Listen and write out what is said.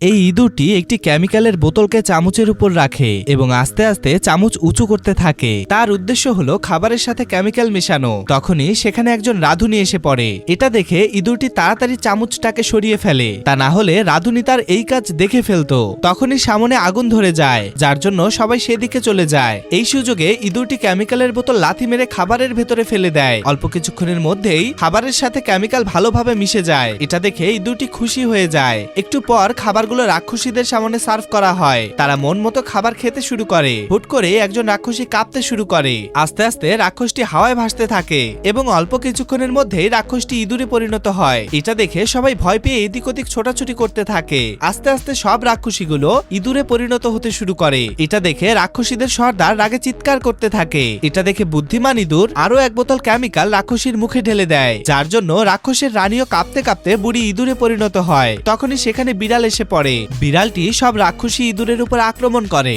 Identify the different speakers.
Speaker 1: এই ইঁদুরটি একটি কেমিক্যালের বোতলকে চামচের উপর রাখে এবং আস্তে আস্তে চামচ উঁচু করতে থাকে। তার উদ্দেশ্য হলো খাবারের সাথে কেমিক্যাল মেশানো। তখনই সেখানে একজন রাঁধুনি এসে পড়ে। এটা দেখে ইঁদুরটি তাড়াতাড়ি চামচটাকে সরিয়ে ফেলে, তা না হলে রাঁধুনি তার এই কাজ দেখে ফেলতো। তখনই সামনে আগুন ধরে যায়, যার জন্য সবাই সেদিকে চলে যায়। এই সুযোগে ইঁদুরটি কেমিক্যালের বোতল লাথি মেরে খাবারের ভেতরে ফেলে দেয়। অল্প কিছুক্ষণের মধ্যেই খাবারের সাথে কেমিক্যাল ভালোভাবে মিশে যায়। এটা দেখে ইঁদুরটি খুশি হয়ে যায়। একটু পর খাবারগুলো রাক্ষসীদের সামনে সার্ভ করা হয়। তারা মন মতো খাবার খেতে শুরু করে। হুট করে একজন রাক্ষসী কাঁপতে শুরু করে। আস্তে আস্তে রাক্ষসটি হাওয়ায় ভাসতে থাকে এবং অল্প কিছুক্ষণের মধ্যেই রাক্ষসটি ইঁদুরে পরিণত হয়। এটা দেখে সবাই ভয় পেয়ে এদিক ওদিক ছোটাছুটি করতে থাকে। আস্তে আস্তে সব রাক্ষসীগুলো ইঁদুরে পরিণত হতে শুরু করে। এটা দেখে রাক্ষসীদের সর্দার রাগে চিৎকার করতে থাকে। এটা দেখে বুদ্ধিমান ইঁদুর আরো এক বোতল কেমিক্যাল রাক্ষসীর মুখে ঢেলে দেয়, যার জন্য রাক্ষসের রানীও কাঁপতে কাঁপতে বুড়ি ইঁদুরে পরিণত হয়। তখনই সেখানে বিড়াল এসে পড়ে। বিড়ালটি সব রাক্ষসী ইঁদুরের উপর আক্রমণ করে।